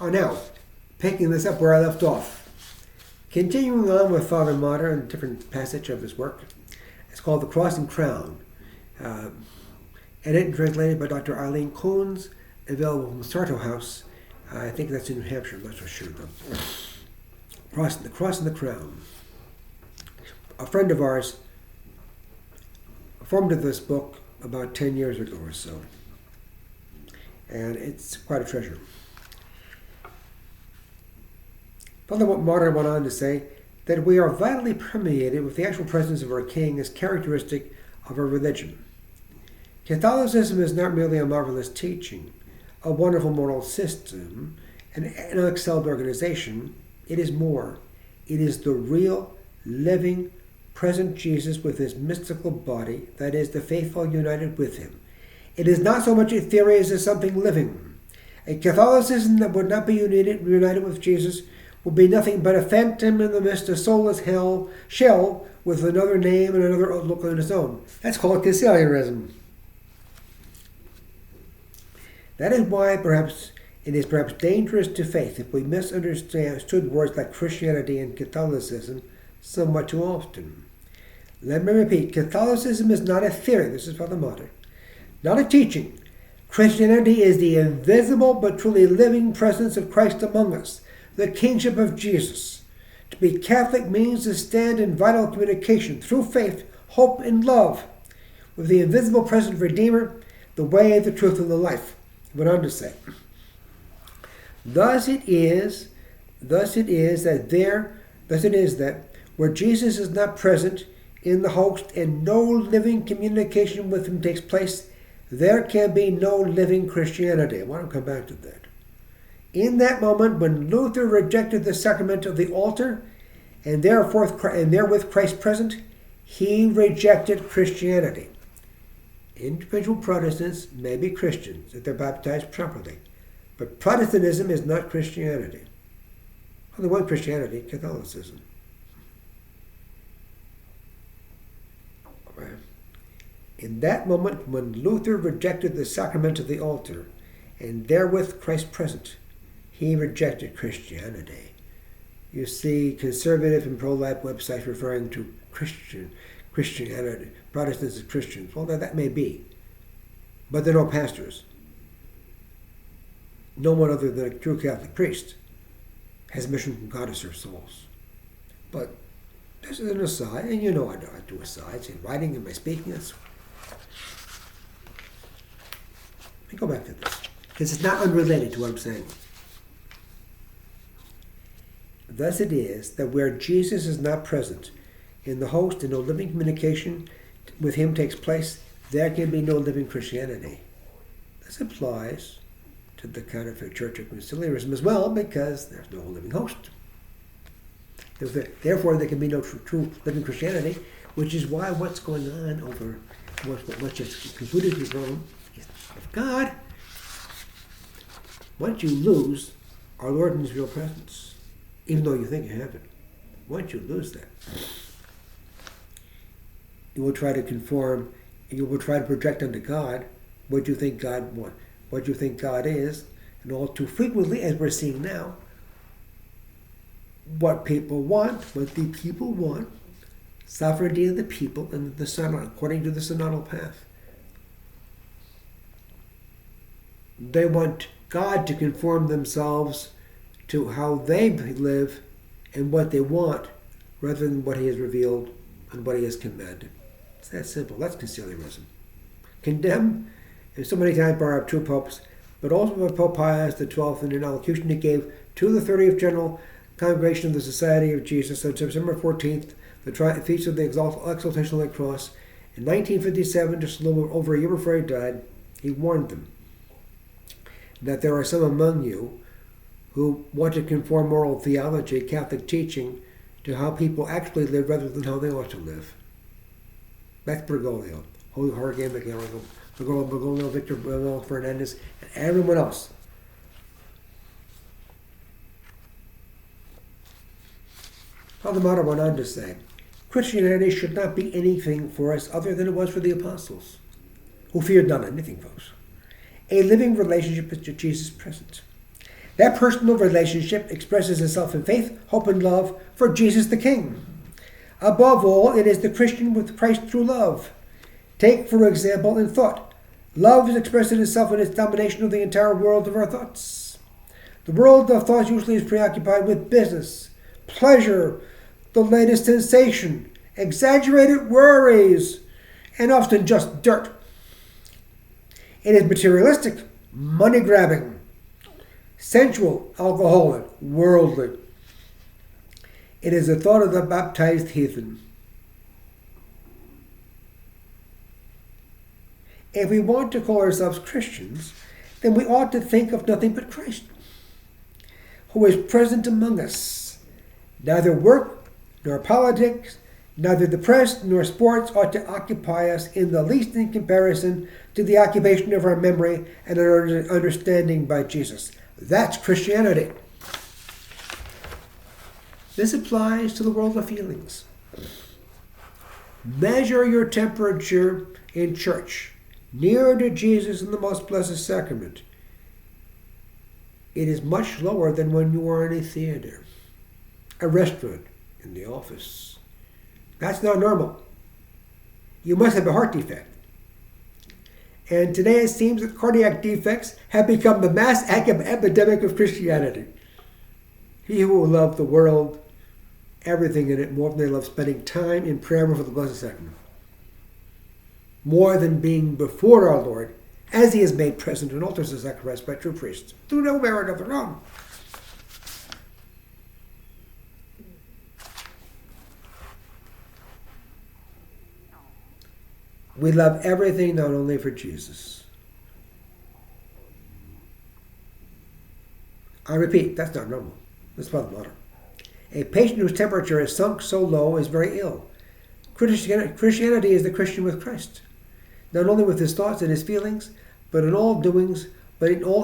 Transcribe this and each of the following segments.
Now, picking this up where I left off. Continuing on with Father Martyr in a different passage of his work. It's called The Cross and Crown. Edited and translated by Dr. Eileen Coons, available from Sarto House. I think that's in New Hampshire, I'm not so sure though. The Cross and the Crown. A friend of ours formed this book about 10 years ago or so. And it's quite a treasure. Father Martyr went on to say that we are vitally permeated with the actual presence of our King as characteristic of our religion. Catholicism is not merely a marvelous teaching, a wonderful moral system, an unexcelled organization. It is more. It is the real, living, present Jesus with his mystical body, that is, the faithful united with him. It is not so much a theory as is something living. A Catholicism that would not be united with Jesus will be nothing but a phantom in the midst of soulless shell with another name and another outlook on its own. That's called Caecilianism. That is why it is perhaps dangerous to faith if we misunderstood words like Christianity and Catholicism somewhat too often. Let me repeat, Catholicism is not a theory, this is Father Martyr, not a teaching. Christianity is the invisible but truly living presence of Christ among us, the kingship of Jesus. To be Catholic means to stand in vital communication through faith, hope, and love with the invisible present Redeemer, the way, the truth, and the life. He went on to say, Thus it is that where Jesus is not present in the host and no living communication with him takes place, there can be no living Christianity. I want to come back to that. In that moment, when Luther rejected the sacrament of the altar, and therewith Christ present, he rejected Christianity. Individual Protestants may be Christians if they're baptized properly, but Protestantism is not Christianity. Only one Christianity, Catholicism. In that moment, when Luther rejected the sacrament of the altar, and therewith Christ present, he rejected Christianity. You see conservative and pro-life websites referring to Christianity, Protestants as Christians. Well, that may be. But they're no pastors. No one other than a true Catholic priest has a mission from God to serve souls. But this is an aside, and you know I do asides in writing and my speaking. Let me go back to this, because it's not unrelated to what I'm saying. Thus it is that where Jesus is not present in the host and no living communication with him takes place, there can be no living Christianity. This applies to the counterfeit church of conciliarism as well, because there's no living host. Therefore, there can be no true living Christianity, which is why what's going on over what just concluded in Rome is of God. Once you lose our Lord in his real presence, even though you think you have it, once you lose that, you will try to conform, you will try to project onto God what you think God wants, what you think God is, and all too frequently, as we're seeing now, what the people want, sovereignty of the people, and the synod, according to the synodal path. They want God to conform themselves to how they live and what they want, rather than what he has revealed and what he has commanded. It's that simple. That's conciliarism. Condemn, and so many times brought up two popes, but also by Pope Pius XII in an allocution he gave to the 30th General Congregation of the Society of Jesus on September 14th, the feast of the Exaltation of the Cross. In 1957, just a little over a year before he died, he warned them that there are some among you who want to conform moral theology, Catholic teaching, to how people actually live rather than how they ought to live. That's Bergoglio, Jorge Bergoglio, Victor Manuel Fernandez, and everyone else. Father Martyr went on to say, Christianity should not be anything for us other than it was for the apostles, who feared not anything, folks. A living relationship with Jesus present. That personal relationship expresses itself in faith, hope, and love for Jesus the King. Above all, it is the Christian with Christ through love. Take, for example, in thought. Love is expressed itself in its domination of the entire world of our thoughts. The world of thoughts usually is preoccupied with business, pleasure, the latest sensation, exaggerated worries, and often just dirt. It is materialistic, money-grabbing, sensual, alcoholic, worldly. It is the thought of the baptized heathen. If we want to call ourselves Christians, then we ought to think of nothing but Christ, who is present among us. Neither work nor politics, neither the press nor sports ought to occupy us in the least in comparison to the occupation of our memory and our understanding by Jesus. That's Christianity. This applies to the world of feelings. Measure your temperature in church, near to Jesus in the most blessed sacrament. It is much lower than when you are in a theater, a restaurant, in the office. That's not normal. You must have a heart defect. And today it seems that cardiac defects have become the mass epidemic of Christianity. He who will love the world, everything in it, more than they love spending time in prayer before the Blessed Sacrament. More than being before our Lord, as he is made present in altars of sacrifice by true priests, through no merit of their own. We love everything not only for Jesus. I repeat, that's not normal. That's Father Motter. A patient whose temperature is sunk so low is very ill. Christianity is the Christian with Christ, not only with his thoughts and his feelings, but in all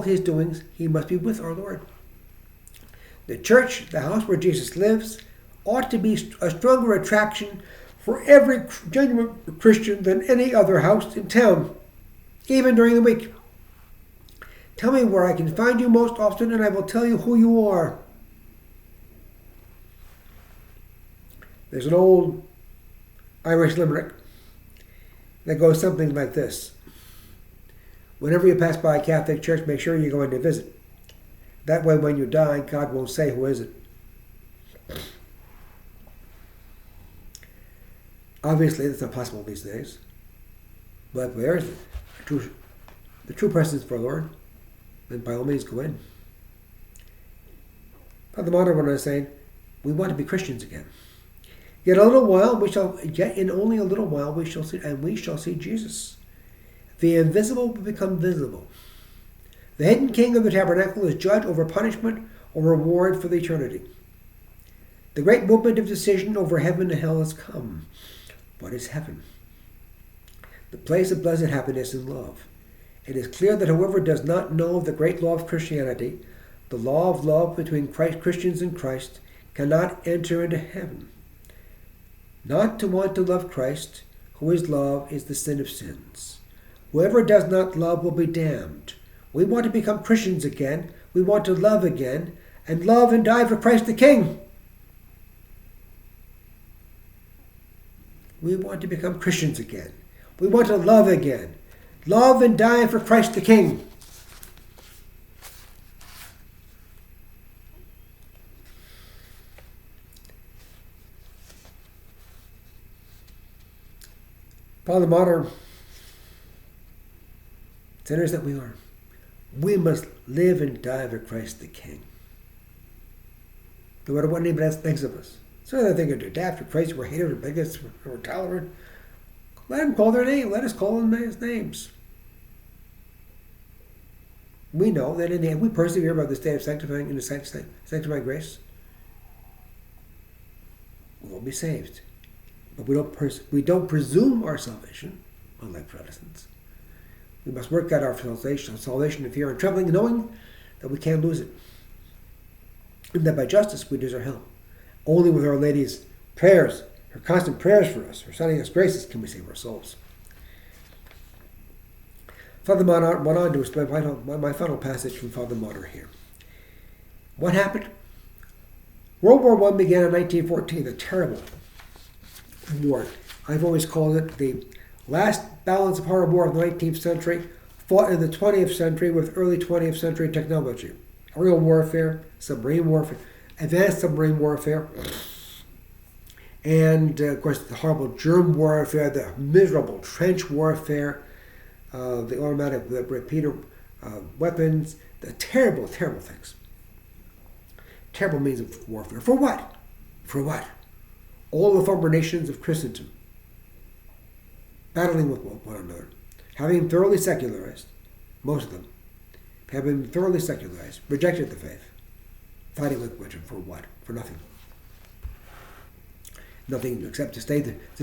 his doings, he must be with our Lord. The church, the house where Jesus lives, ought to be a stronger attraction for every genuine Christian than any other house in town, even during the week. Tell me where I can find you most often, and I will tell you who you are. There's an old Irish limerick that goes something like this. Whenever you pass by a Catholic church, make sure you go in to visit. That way, when you die, God won't say, "Who is it?" Obviously, that's not possible these days. But where is it? The true presence for the Lord, then by all means go in. Father Motter was saying, we want to be Christians again. Yet in only a little while we shall see Jesus. The invisible will become visible. The hidden king of the tabernacle is judge over punishment or reward for the eternity. The great movement of decision over heaven and hell has come. What is heaven? The place of blessed happiness and love. It is clear that whoever does not know the great law of Christianity, the law of love between Christians and Christ, cannot enter into heaven. Not to want to love Christ, who is love, is the sin of sins. Whoever does not love will be damned. We want to become Christians again. We want to love again, and love and die for Christ the King. We want to become Christians again. We want to love again. Love and die for Christ the King. Father Motter, sinners that we are, we must live and die for Christ the King. No matter what anybody else thinks of us. So they think they're daft or crazy, we're haters or bigots, we're tolerant. Let them call their name. Let us call them his names. We know that in the end we persevere by the state of sanctifying in the sanctifying grace. We will be saved. But we don't presume our salvation, unlike Protestants. We must work out our salvation in fear and trembling, knowing that we can't lose it. And that by justice we deserve hell. Only with Our Lady's prayers, her constant prayers for us, her sending us graces, can we save our souls. Father Motter went on to explain my final passage from Father Motter here. What happened? World War I began in 1914, a terrible war. I've always called it the last balance of hard war of the 19th century, fought in the 20th century with early 20th century technology. Aerial warfare, submarine warfare, advanced submarine warfare, and of course the horrible germ warfare, the miserable trench warfare, the automatic repeater weapons, the terrible, terrible things. Terrible means of warfare. For what? For what? All the former nations of Christendom battling with one another, having thoroughly secularized, most of them, having thoroughly secularized, rejected the faith, fighting with which, for what? For nothing. Nothing except to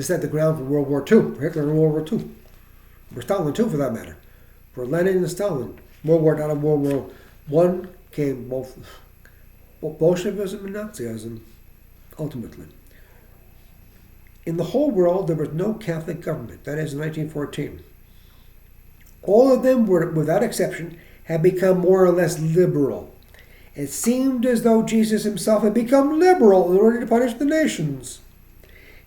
set the ground for World War II, for Hitler and World War II, for Stalin too, for that matter, for Lenin and Stalin. Out of World War I came both Bolshevism and Nazism, ultimately. In the whole world, there was no Catholic government. That is, in 1914. All of them were, without exception, had become more or less liberal. It seemed as though Jesus himself had become liberal in order to punish the nations.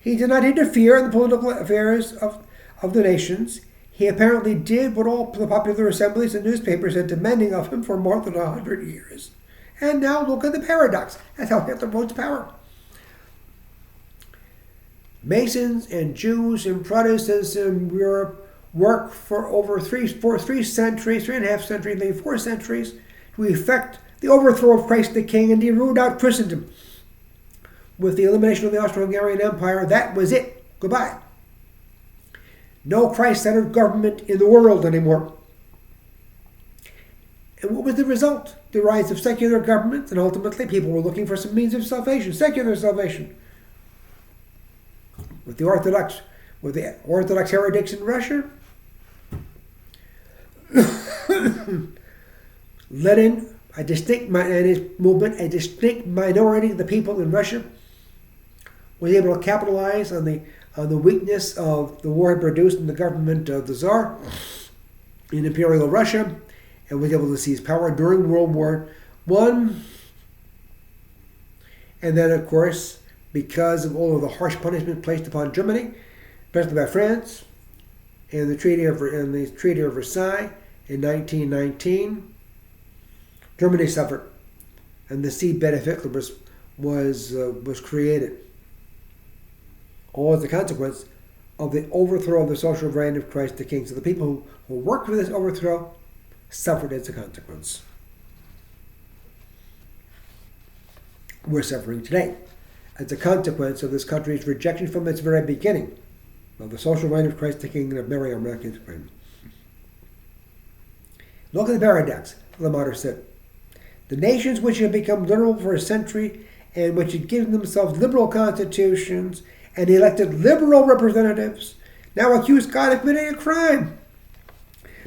He did not interfere in the political affairs of the nations. He apparently did what all the popular assemblies and newspapers had demanding of him for more than 100 years. And now look at the paradox. That's how Hitler rose to power. Masons and Jews and Protestants in Europe worked for over three centuries, 3.5 centuries, maybe 4 centuries, to effect the overthrow of Christ the King and to root out Christendom. With the elimination of the Austro-Hungarian Empire, that was it. Goodbye. No Christ-centered government in the world anymore. And what was the result? The rise of secular governments, and ultimately people were looking for some means of salvation, secular salvation. With the Orthodox heretics in Russia, Lenin, and his movement, a distinct minority of the people in Russia, was able to capitalize on the weakness of the war had produced in the government of the Tsar in Imperial Russia, and was able to seize power during World War I. And then, of course, because of all of the harsh punishment placed upon Germany, especially by France, and the Treaty of Versailles in 1919, Germany suffered, and the seedbed of Hitler was created. All as a consequence of the overthrow of the social reign of Christ the King. So the people who worked for this overthrow suffered as a consequence. We're suffering today as a consequence of this country's rejection from its very beginning of the social reign of Christ the King and of Mary, our American Queen. Look at the paradox, the martyr said. The nations which have become liberal for a century and which had given themselves liberal constitutions and elected liberal representatives now accuse God of committing a crime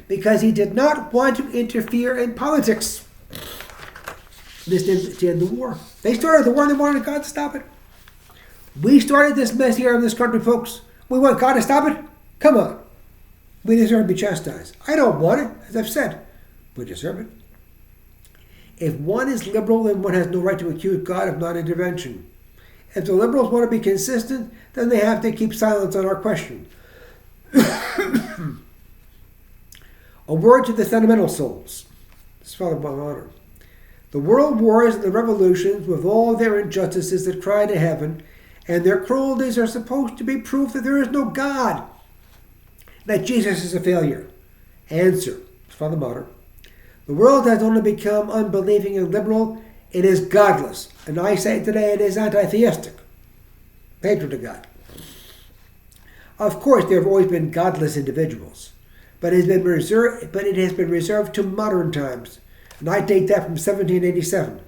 because he did not want to interfere in politics. This didn't end the war. They started the war and they wanted God to stop it. We started this mess here in this country, folks. We want God to stop it? Come on. We deserve to be chastised. I don't want it, as I've said. We deserve it. If one is liberal, then one has no right to accuse God of non-intervention. If the liberals want to be consistent, then they have to keep silence on our question. A word to the sentimental souls. This is Father Bonhoeffer. The world wars and the revolutions, with all their injustices that cry to heaven, and their cruelties are supposed to be proof that there is no God, that Jesus is a failure. Answer, Father Bonhoeffer. The world has only become unbelieving and liberal. It is godless. And I say today it is anti-theistic. Hatred to God. Of course, there have always been godless individuals. But it has been reserved to modern times. And I date that from 1787.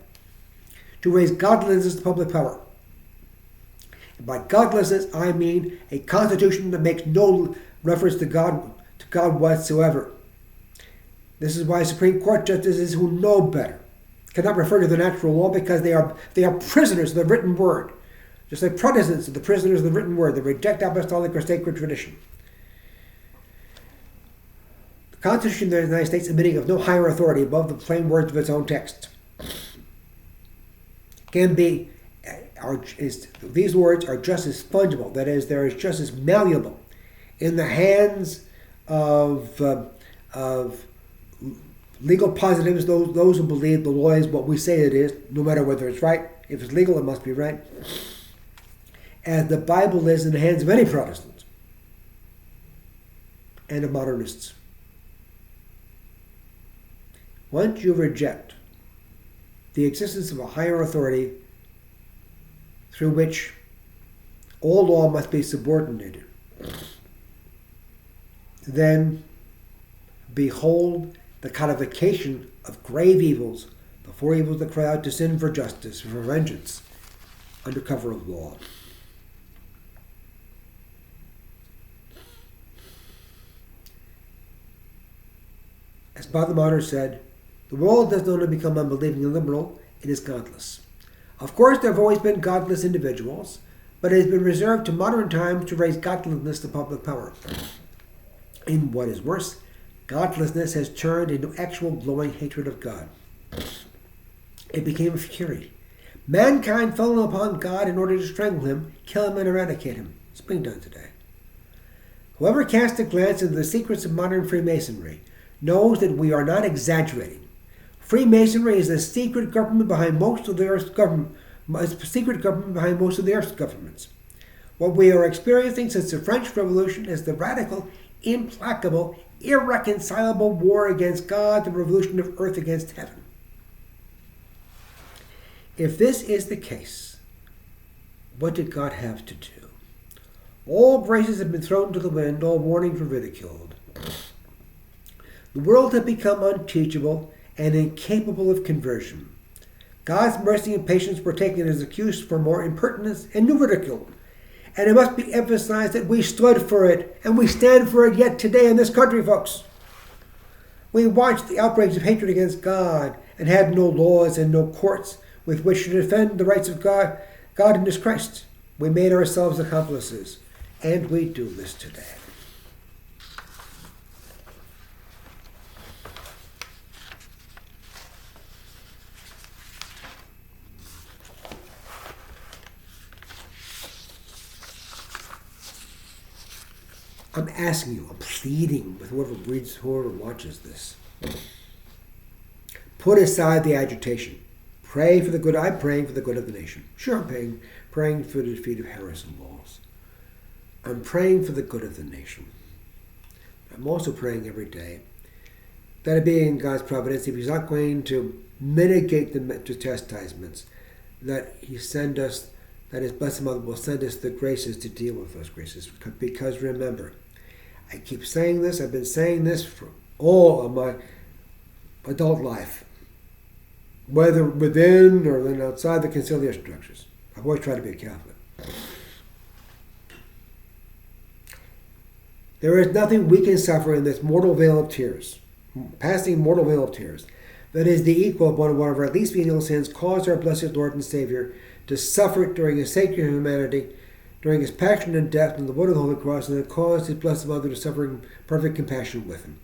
To raise godlessness to public power. And by godlessness, I mean a constitution that makes no reference to God whatsoever. This is why Supreme Court justices who know better cannot refer to the natural law because they are prisoners of the written word. Just like Protestants are the prisoners of the written word. They reject apostolic or sacred tradition. The Constitution of the United States admitting of no higher authority above the plain words of its own text. can be, these words are just as fungible. That is, they're just as malleable in the hands of legal positives, those who believe the law is what we say it is, no matter whether it's right. If it's legal, it must be right. As the Bible is in the hands of any Protestant and of modernists. Once you reject the existence of a higher authority through which all law must be subordinated, then behold the codification of grave evils before evils that cry out to sin for justice, for vengeance, under cover of law. As Father Martyr said, the world does not only become unbelieving and liberal, it is godless. Of course, there have always been godless individuals, but it has been reserved to modern times to raise godlessness to public power. And what is worse, godlessness has turned into actual glowing hatred of God. It became a fury. Mankind fell upon God in order to strangle him, kill him, and eradicate him. It's being done today. Whoever casts a glance into the secrets of modern Freemasonry knows that we are not exaggerating. Freemasonry is the secret government behind most of the earth's governments. What we are experiencing since the French Revolution is the radical, implacable, irreconcilable war against God, the revolution of earth against heaven. If this is the case, what did God have to do? All graces have been thrown to the wind, all warnings were ridiculed. The world had become unteachable and incapable of conversion. God's mercy and patience were taken as excuse for more impertinence and new ridicule. And it must be emphasized that we stood for it, and we stand for it yet today in this country, folks. We watched the outbreaks of hatred against God and had no laws and no courts with which to defend the rights of God and His Christ. We made ourselves accomplices, and we do this today. I'm asking you, I'm pleading with whoever watches this. Put aside the agitation. Pray for the good. I'm praying for the good of the nation. Sure, I'm praying for the defeat of Harrison laws. I'm praying for the good of the nation. I'm also praying every day that it be in God's providence, if He's not going to mitigate the chastisements, that He send us, that His Blessed Mother will send us the graces to deal with those graces. Because remember, I keep saying this, I've been saying this for all of my adult life, whether within or then outside the conciliation structures. I've always tried to be a Catholic. There is nothing we can suffer in this mortal veil of tears, passing mortal veil of tears, that is the equal of one of our least venial sins caused our blessed Lord and Saviour to suffer during His sacred humanity, during His passion and death on the wood of the Holy Cross, and it caused His Blessed Mother to suffer in perfect compassion with Him.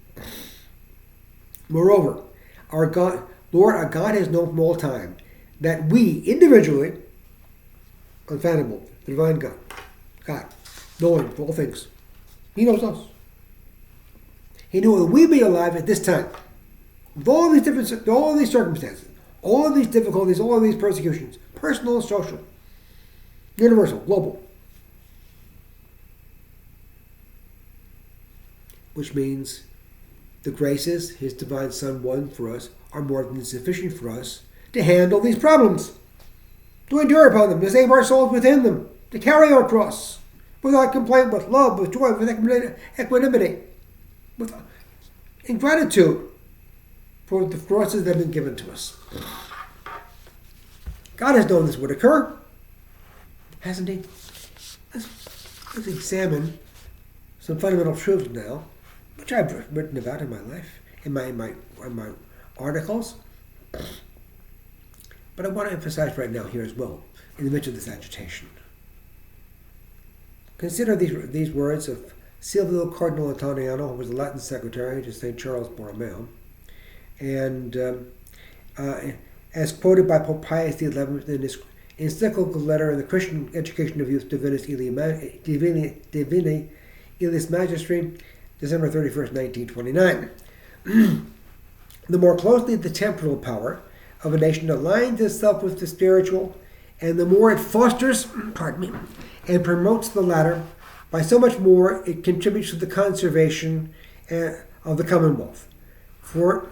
Moreover, our God has known from all time that we, individually, unfathomable, the divine God, knowing all things, He knows us. He knew that we'd be alive at this time, with all these circumstances, all of these difficulties, all of these persecutions, personal and social, universal, global. Which means the graces His divine Son won for us are more than sufficient for us to handle these problems, to endure upon them, to save our souls within them, to carry our cross without complaint, with love, with joy, with equanimity, with ingratitude for the crosses that have been given to us. God has known this would occur, hasn't He? Let's examine some fundamental truths now, which I've written about in my life, in my articles. But I want to emphasize right now here as well, in the midst of this agitation. Consider these words of Silvio Cardinal Antoniano, who was the Latin secretary to St. Charles Borromeo, and as quoted by Pope Pius XI in his encyclical letter in the Christian Education of Youth Divinis Illis Magistri, December 31st, 1929. The more closely the temporal power of a nation aligns itself with the spiritual, and the more it fosters, and promotes the latter, by so much more it contributes to the conservation of the Commonwealth. For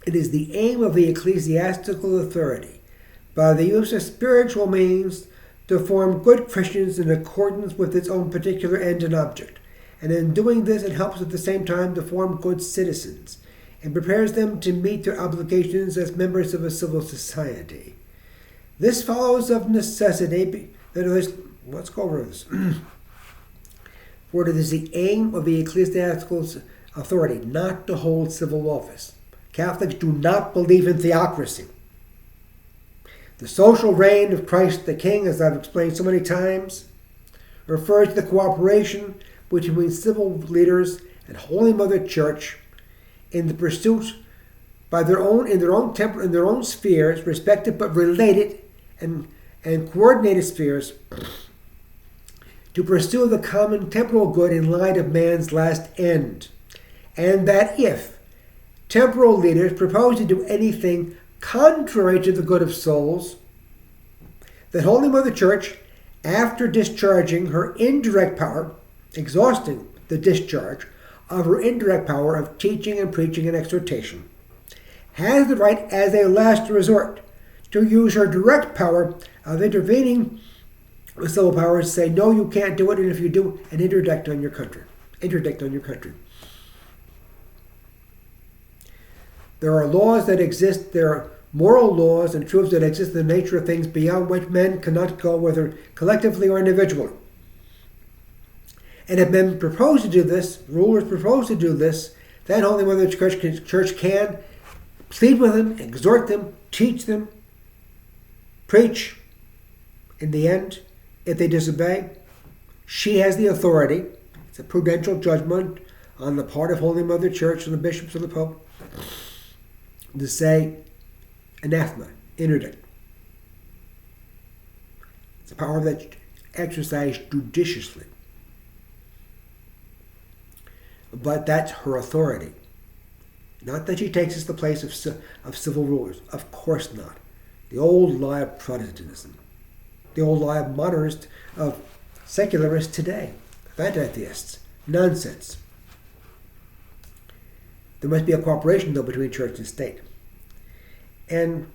it is the aim of the ecclesiastical authority, by the use of spiritual means, to form good Christians in accordance with its own particular end and object. And in doing this, it helps at the same time to form good citizens, and prepares them to meet their obligations as members of a civil society. This follows of necessity. Let's go over this. For it is the aim of the ecclesiastical authority not to hold civil office. Catholics do not believe in theocracy. The social reign of Christ the King, as I've explained so many times, refers to the cooperation between civil leaders and Holy Mother Church in the pursuit in their own spheres, respective but related and coordinated spheres, to pursue the common temporal good in light of man's last end. And that if temporal leaders propose to do anything contrary to the good of souls, that Holy Mother Church, after discharging her indirect power, exhausting the discharge of her indirect power of teaching and preaching and exhortation, has the right as a last resort to use her direct power of intervening with civil powers to say, no, you can't do it, and if you do, an interdict on your country. There are laws that exist, there are moral laws and truths that exist in the nature of things beyond which men cannot go, whether collectively or individually. And if men propose to do this, rulers propose to do this, then Holy Mother Church can plead with them, exhort them, teach them, preach. In the end, if they disobey, she has the authority. It's a prudential judgment on the part of Holy Mother Church and the bishops of the Pope to say, anathema, interdict. It's a power that's exercised judiciously. But that's her authority. Not that she takes us the place of civil rulers. Of course not. The old lie of Protestantism. The old lie of modernists, of secularists today, of anti-theists. Nonsense. There must be a cooperation, though, between church and state. And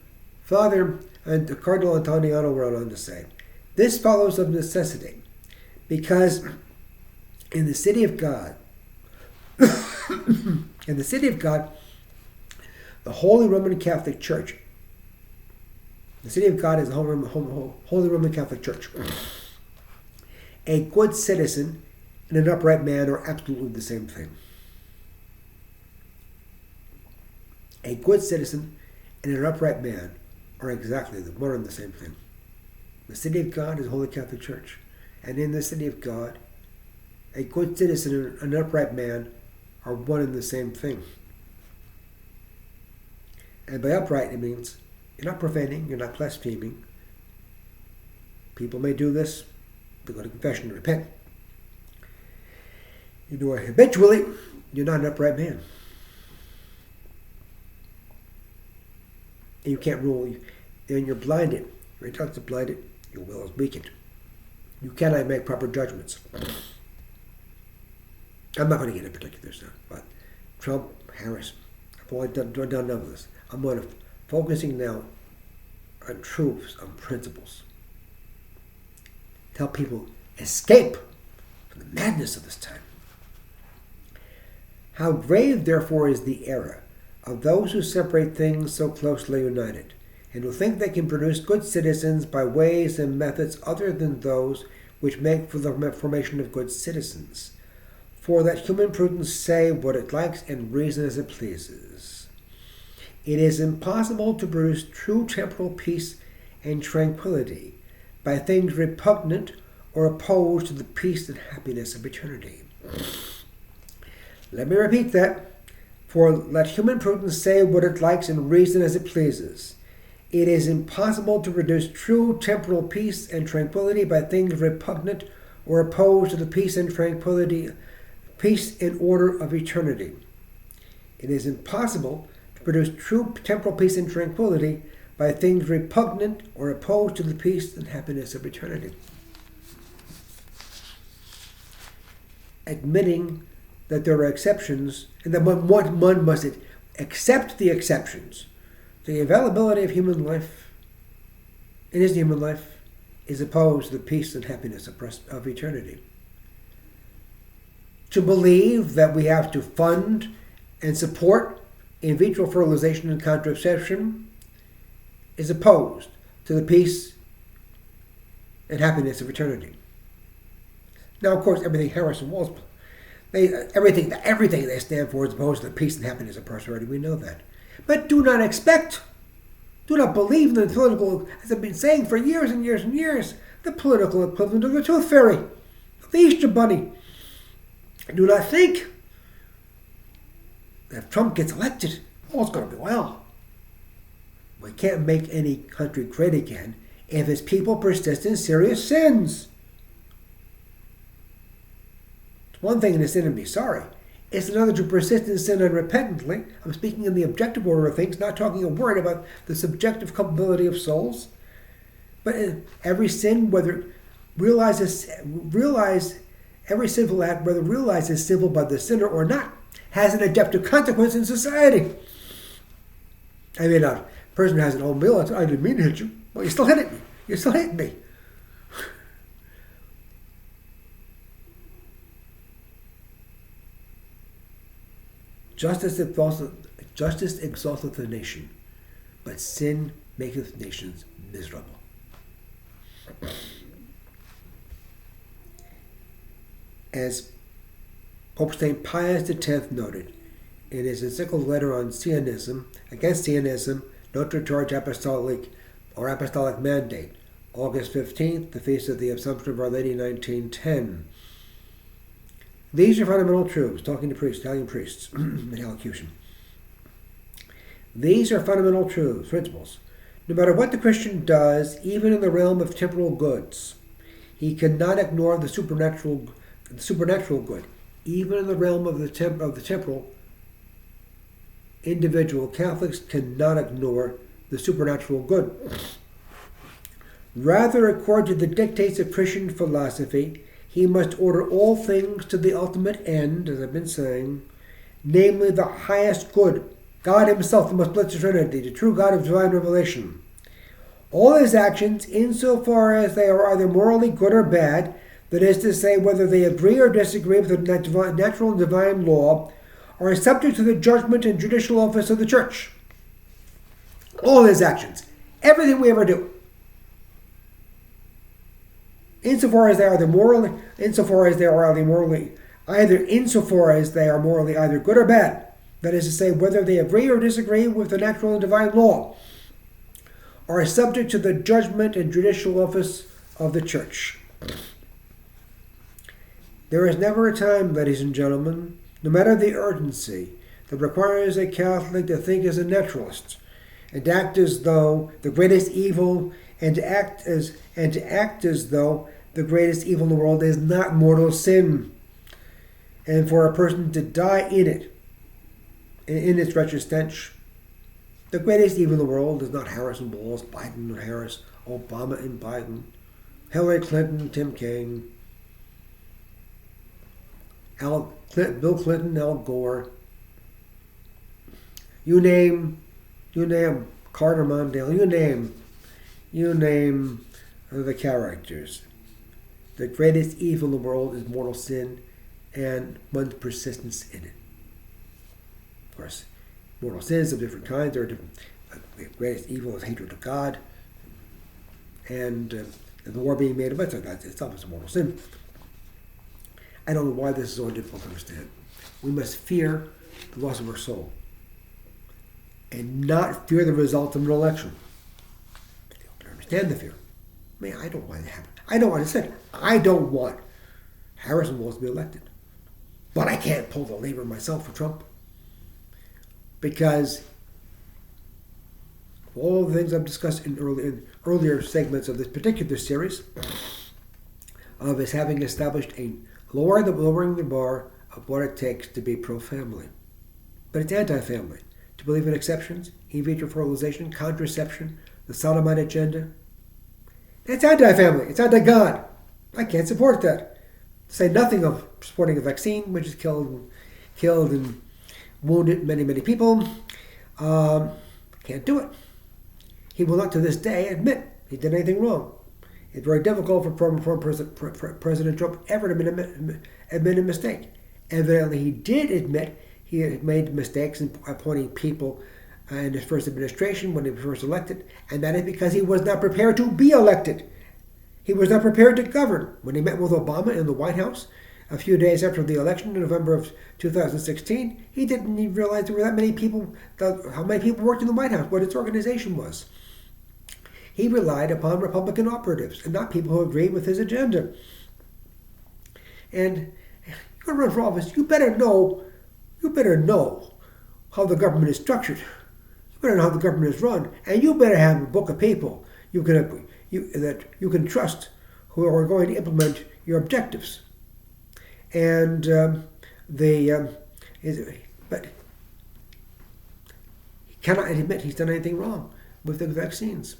Father and Cardinal Antoniano wrote on to say, this follows of necessity, because in the city of God, the Holy Roman Catholic Church, the city of God is the Holy Roman Catholic Church. A good citizen and an upright man are absolutely the same thing. A good citizen and an upright man are exactly one and the same thing. The city of God is the Holy Catholic Church. And in the city of God, a good citizen and an upright man are one and the same thing. And by upright, it means you're not profaning, you're not blaspheming. People may do this, they go to confession and repent. You do it habitually, you're not an upright man. And you can't rule, and you're blinded. Your intellect is blinded, your will is weakened. You cannot make proper judgments. I'm not going to get into particulars now, but Trump, Harris, I've only done none of this. I'm going to focusing now on truths, on principles. Help people escape from the madness of this time. How grave, therefore, is the error of those who separate things so closely united, and who think they can produce good citizens by ways and methods other than those which make for the formation of good citizens. For that human prudence say what it likes and reason as it pleases. It is impossible to produce true temporal peace and tranquility by things repugnant or opposed to the peace and happiness of eternity. Let me repeat that. For let human prudence say what it likes and reason as it pleases. It is impossible to produce true temporal peace and tranquility by things repugnant or opposed to the peace and tranquility, peace and order of eternity. It is impossible to produce true temporal peace and tranquility by things repugnant or opposed to the peace and happiness of eternity. Admitting that there are exceptions, and that one must accept the exceptions. The availability of human life, in his human life, is opposed to the peace and happiness of eternity. To believe that we have to fund and support in vitro fertilization and contraception is opposed to the peace and happiness of eternity. Now, of course, everything Harris and Walls, everything they stand for is opposed to the peace and happiness of prosperity. We know that. But do not believe in the political, as I've been saying for years and years and years, the political equivalent of the tooth fairy, of the Easter bunny. Do not think that if Trump gets elected, all's going to be well. We can't make any country great again if its people persist in serious sins. It's one thing to sin and be sorry. It's another to persist in sin unrepentantly. I'm speaking in the objective order of things, not talking a word about the subjective culpability of souls. But every sin, realize every sinful act, whether realized as sinful by the sinner or not, has an adaptive consequence in society. I mean, a person who has an old bill, I didn't mean to hit you. Well, you still hit me. You still hit me. Justice exalteth a nation, but sin maketh nations miserable. As Pope St. Pius X noted in his encyclical letter on Sionism, against Sionism, Notre Charge Apostolic or Apostolic Mandate, August 15th, the Feast of the Assumption of Our Lady, 1910. These are fundamental truths, talking to priests, Italian priests, in elocution. These are fundamental truths, principles. No matter what the Christian does, even in the realm of temporal goods, he cannot ignore the supernatural good. Even in the realm of the temporal, individual Catholics cannot ignore the supernatural good. Rather, according to the dictates of Christian philosophy, he must order all things to the ultimate end, as I've been saying, namely the highest good, God himself, the most blessed Trinity, the true God of divine revelation. All his actions, insofar as they are either morally good or bad, that is to say, whether they agree or disagree with the natural and divine law, are subject to the judgment and judicial office of the Church. All his actions, everything we ever do, insofar as they are morally either good or bad, that is to say, whether they agree or disagree with the natural and divine law, are subject to the judgment and judicial office of the Church. There is never a time, ladies and gentlemen, no matter the urgency, that requires a Catholic to think as a naturalist and to act as though the greatest evil and to act as though the greatest evil in the world is not mortal sin, and for a person to die in it, in its wretched stench. The greatest evil in the world is not Harris and Bowles, Biden and Harris, Obama and Biden, Hillary Clinton, Tim Kaine, Bill Clinton, Al Gore. You name Carter Mondale. You name the characters. The greatest evil in the world is mortal sin and one's persistence in it. Of course, mortal sins of different kinds. There are different. The greatest evil is hatred of God, and the war being made against God itself is a mortal sin. I don't know why this is so difficult to understand. We must fear the loss of our soul and not fear the result of an election. I don't understand the fear. I mean, I don't want it to happen. I don't want Harrison Walls to be elected. But I can't pull the lever myself for Trump. Because all the things I've discussed in earlier segments of this particular series, of his having established lowering the bar of what it takes to be pro-family. But it's anti-family. To believe in exceptions, in vitro fertilization, contraception, the sodomite agenda. It's anti-family. It's anti-God. I can't support that. To say nothing of supporting a vaccine, which has killed and wounded many, many people. Can't do it. He will not to this day admit he did anything wrong. It's very difficult for President Trump ever to admit a mistake. Evidently, he did admit he had made mistakes in appointing people in his first administration when he was first elected, and that is because he was not prepared to be elected. He was not prepared to govern. When he met with Obama in the White House a few days after the election in November of 2016, he didn't even realize there were that many people, how many people worked in the White House, what its organization was. He relied upon Republican operatives and not people who agreed with his agenda. And you're going to run for office, you better know how the government is structured. You better know how the government is run, and you better have a book of people that you can trust who are going to implement your objectives. And but he cannot admit he's done anything wrong with the vaccines.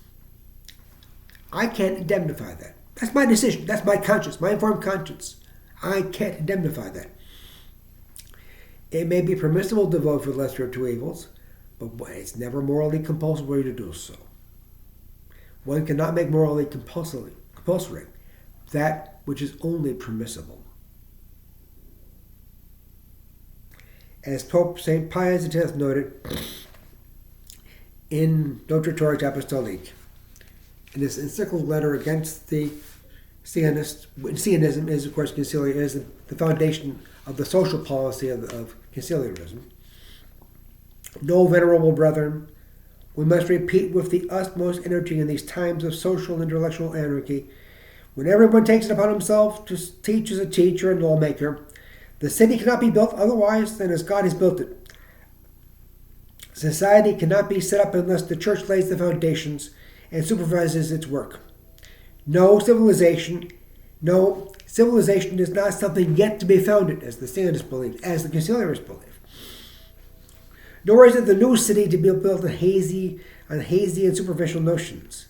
I can't indemnify that. That's my decision. That's my conscience, my informed conscience. I can't indemnify that. It may be permissible to vote for the lesser of two evils, but it's never morally compulsory to do so. One cannot make morally compulsory that which is only permissible. As Pope St. Pius X noted in Notatorius Apostolique, in his encyclical letter against the Sionism is, of course, is the foundation of the social policy of conciliarism. No, venerable brethren, we must repeat with the utmost energy in these times of social and intellectual anarchy, when everyone takes it upon himself to teach as a teacher and lawmaker, the city cannot be built otherwise than as God has built it. Society cannot be set up unless the church lays the foundations and supervises its work. No civilization is not something yet to be founded, as the Sionists believe, as the conciliarists believe. Nor is it the new city to be built on hazy and superficial notions.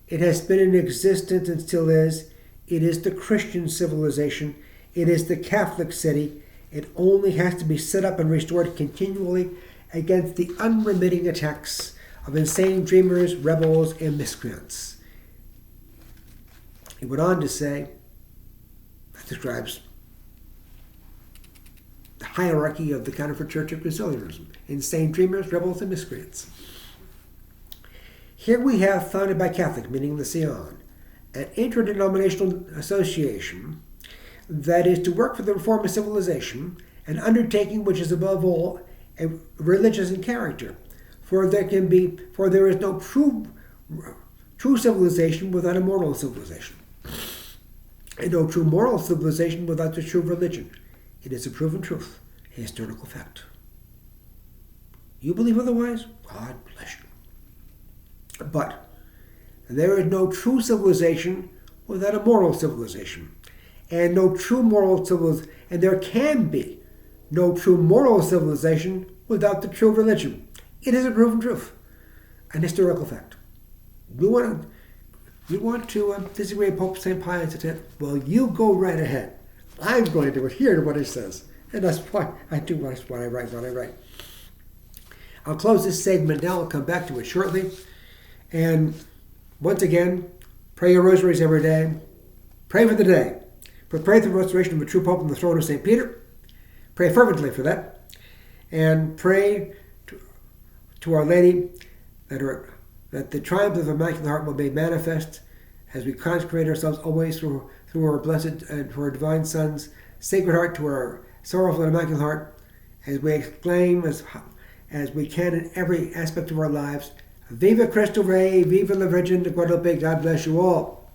It has been in existence and still is. It is the Christian civilization. It is the Catholic city. It only has to be set up and restored continually against the unremitting attacks of insane dreamers, rebels, and miscreants. He went on to say, that describes the hierarchy of the counterfeit church of conciliarism: insane dreamers, rebels, and miscreants. Here we have, founded by Catholic, meaning the Sion, an interdenominational association that is to work for the reform of civilization, an undertaking which is above all religious in character, for there is no true civilization without a moral civilization, and no true moral civilization without the true religion. It is a proven truth, a historical fact. You believe otherwise? God bless you. But there is no true civilization without a moral civilization, and no true moral civilization, and there can be no true moral civilization without the true religion. It is a proven truth, an historical fact. You want to disagree with Pope St. Pius X? Well, you go right ahead. I'm going to adhere to what he says, and that's why I do what I write. I'll close this segment now. I'll come back to it shortly. And once again, pray your rosaries every day. Pray for the day. Pray for the restoration of a true Pope on the throne of St. Peter. Pray fervently for that. And pray to Our Lady that the triumph of the Immaculate Heart will be manifest as we consecrate ourselves always through our blessed and for our divine Son's Sacred Heart, to our sorrowful and Immaculate Heart, as we exclaim as we can in every aspect of our lives, Viva Cristo Rey, Viva la Virgen de Guadalupe. God bless you all.